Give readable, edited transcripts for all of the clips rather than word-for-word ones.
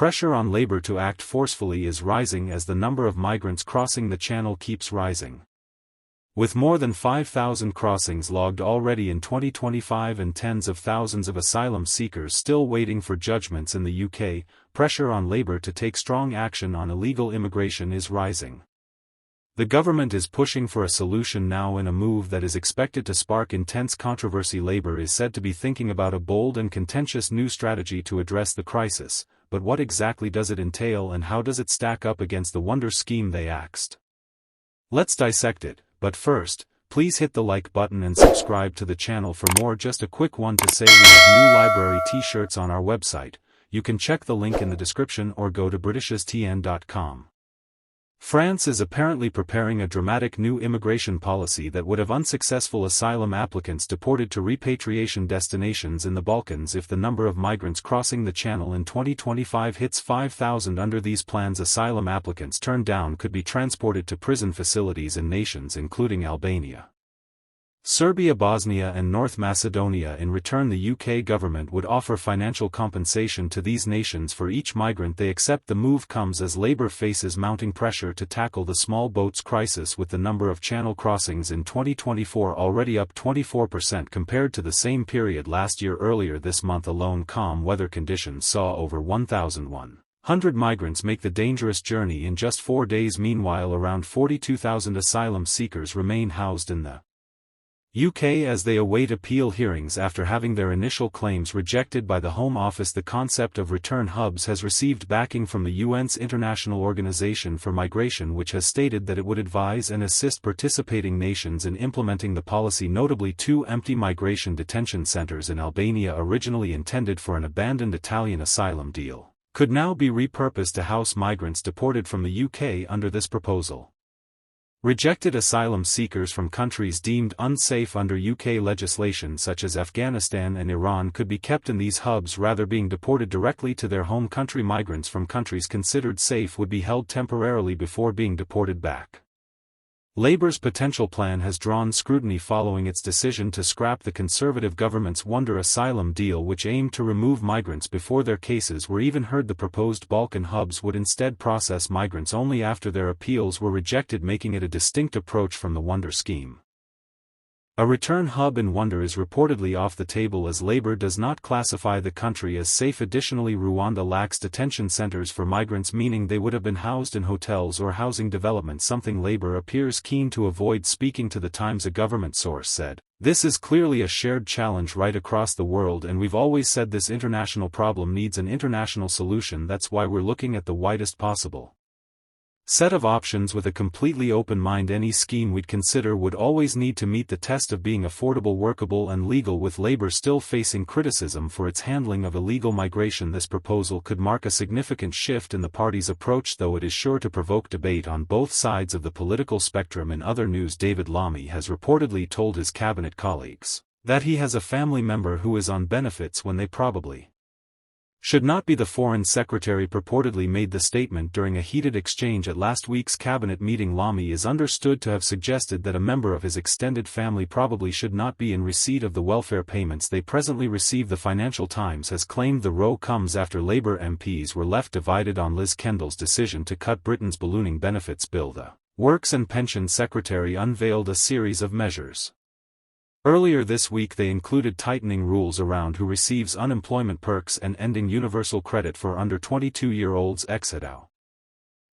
Pressure on labor to act forcefully is rising as the number of migrants crossing the channel keeps rising. With more than 5,000 crossings logged already in 2025 and tens of thousands of asylum seekers still waiting for judgments in the UK, pressure on Labour to take strong action on illegal immigration is rising. The government is pushing for a solution now in a move that is expected to spark intense controversy. Labour is said to be thinking about a bold and contentious new strategy to address the crisis, but what exactly does it entail and how does it stack up against the wonder scheme they axed? Let's dissect it. But first, please hit the like button and subscribe to the channel for more. Just a quick one to say, we have new library t-shirts on our website. You can check the link in the description or go to britishstn.com. France is apparently preparing a dramatic new immigration policy that would have unsuccessful asylum applicants deported to repatriation destinations in the Balkans if the number of migrants crossing the channel in 2025 hits 5,000. Under these plans, asylum applicants turned down could be transported to prison facilities in nations including Albania, Serbia, Bosnia and North Macedonia. In return, the UK government would offer financial compensation to these nations for each migrant they accept. The move comes as Labour faces mounting pressure to tackle the small boats crisis, with the number of channel crossings in 2024 already up 24% compared to the same period last year. Earlier this month alone, calm weather conditions saw over 1,100 migrants make the dangerous journey in just 4 days. Meanwhile, around 42,000 asylum seekers remain housed in the UK as they await appeal hearings after having their initial claims rejected by the Home Office. The concept of return hubs has received backing from the UN's International Organization for Migration, which has stated that it would advise and assist participating nations in implementing the policy. Notably, 2 empty migration detention centers in Albania, originally intended for an abandoned Italian asylum deal, could now be repurposed to house migrants deported from the UK under this proposal. Rejected asylum seekers from countries deemed unsafe under UK legislation such as Afghanistan and Iran could be kept in these hubs rather being deported directly to their home country. Migrants from countries considered safe would be held temporarily before being deported back. Labour's potential plan has drawn scrutiny following its decision to scrap the Conservative government's Wonder asylum deal, which aimed to remove migrants before their cases were even heard. The proposed Balkan hubs would instead process migrants only after their appeals were rejected, making it a distinct approach from the Wonder scheme. A return hub in Wonder is reportedly off the table as Labour does not classify the country as safe. Additionally, Rwanda lacks detention centres for migrants, meaning they would have been housed in hotels or housing development, something Labour appears keen to avoid. Speaking to The Times, a government source said, "This is clearly a shared challenge right across the world, and we've always said this international problem needs an international solution. That's why we're looking at the widest possible set of options with a completely open mind. Any scheme we'd consider would always need to meet the test of being affordable, workable and legal." With Labour still facing criticism for its handling of illegal migration, this proposal could mark a significant shift in the party's approach, though it is sure to provoke debate on both sides of the political spectrum. In other news, David Lammy has reportedly told his cabinet colleagues that he has a family member who is on benefits when they probably should not be. The Foreign Secretary purportedly made the statement during a heated exchange at last week's cabinet meeting. Lammy is understood to have suggested that a member of his extended family probably should not be in receipt of the welfare payments they presently receive. The Financial Times has claimed the row comes after Labour MPs were left divided on Liz Kendall's decision to cut Britain's ballooning benefits bill. The Works and Pensions Secretary unveiled a series of measures earlier this week. They included tightening rules around who receives unemployment perks and ending universal credit for under 22-year-olds. Exedow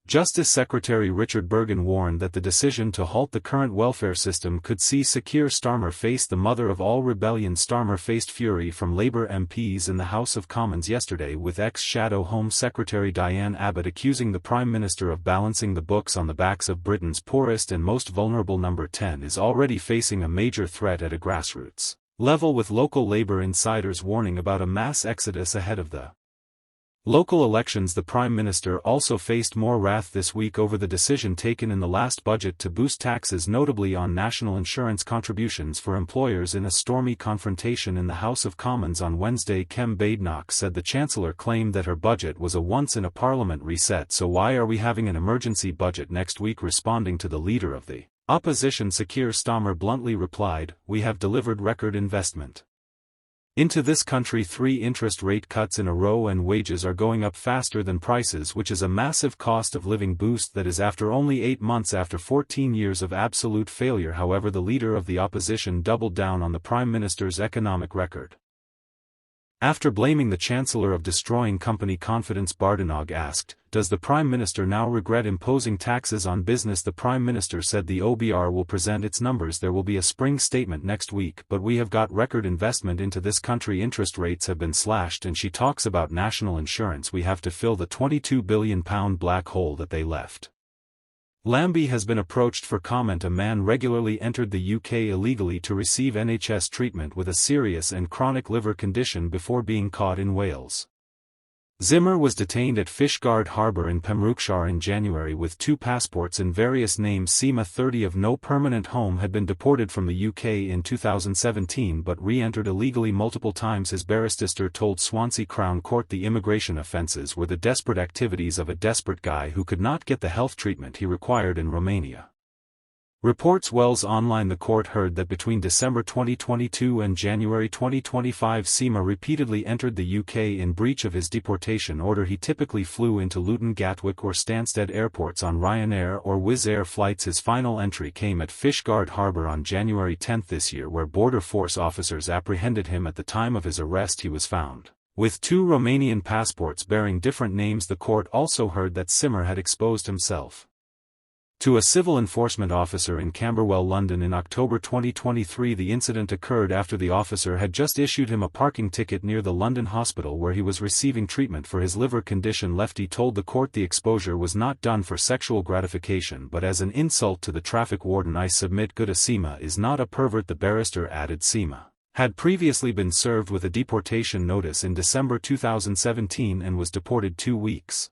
Justice Secretary Richard Burgon warned that the decision to halt the current welfare system could see Sir Keir Starmer face the mother of all rebellion. Starmer faced fury from Labour MPs in the House of Commons yesterday, with ex-Shadow Home Secretary Diane Abbott accusing the Prime Minister of balancing the books on the backs of Britain's poorest and most vulnerable. Number 10 is already facing a major threat at a grassroots level, with local Labour insiders warning about a mass exodus ahead of the local elections. The Prime Minister also faced more wrath this week over the decision taken in the last budget to boost taxes, notably on national insurance contributions for employers. In a stormy confrontation in the House of Commons on Wednesday, Kem Badenoch said the Chancellor claimed that her budget was a once-in-a-Parliament reset, so why are we having an emergency budget next week? Responding to the Leader of the Opposition, Sir Keir Starmer bluntly replied, "We have delivered record investment Into this country 3 interest rate cuts in a row and wages are going up faster than prices, which is a massive cost of living boost that is after only 8 months after 14 years of absolute failure. However, the leader of the opposition doubled down on the Prime Minister's economic record. After blaming the Chancellor of destroying company confidence, Bardanog asked, "Does the Prime Minister now regret imposing taxes on business?" The Prime Minister said the OBR will present its numbers. There will be a spring statement next week, but we have got record investment into this country. Interest rates have been slashed, and she talks about national insurance. We have to fill the £22 billion black hole that they left. Lambie has been approached for comment. A man regularly entered the UK illegally to receive NHS treatment with a serious and chronic liver condition before being caught in Wales. Zimmer was detained at Fishguard Harbour in Pembrokeshire in January with 2 passports in various names. Seema, 30, of no permanent home, had been deported from the UK in 2017 but re-entered illegally multiple times. His barrister told Swansea Crown Court the immigration offences were the desperate activities of a desperate guy who could not get the health treatment he required in Romania. Reports Wells Online. The court heard that between December 2022 and January 2025 Seema repeatedly entered the UK in breach of his deportation order. He typically flew into Luton, Gatwick or Stansted airports on Ryanair or Wizz Air flights. His final entry came at Fishguard Harbour on January 10 this year, where Border Force officers apprehended him. At the time of his arrest he was found with 2 Romanian passports bearing different names. The court also heard that Seema had exposed himself to a civil enforcement officer in Camberwell, London in October 2023. The incident occurred after the officer had just issued him a parking ticket near the London hospital where he was receiving treatment for his liver condition. Lefty told the court the exposure was not done for sexual gratification but as an insult to the traffic warden. "I submit good. Seema is not a pervert," the barrister added. Seema had previously been served with a deportation notice in December 2017 and was deported 2 weeks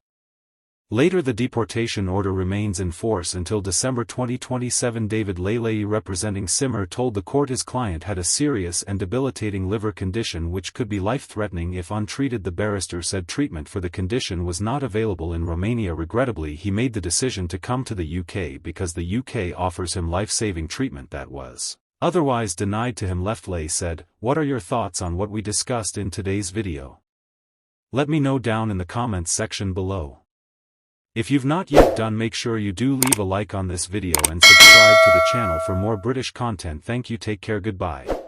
later. The deportation order remains in force until December 2027. David Lelei, representing Seema, told the court his client had a serious and debilitating liver condition which could be life-threatening if untreated. The barrister said treatment for the condition was not available in Romania. Regrettably, he made the decision to come to the UK because the UK offers him life-saving treatment that was otherwise denied to him. Leftley said, "What are your thoughts on what we discussed in today's video? Let me know down in the comments section below. If you've not yet done, make sure you do leave a like on this video and subscribe to the channel for more British content. Thank you. Take care. Goodbye."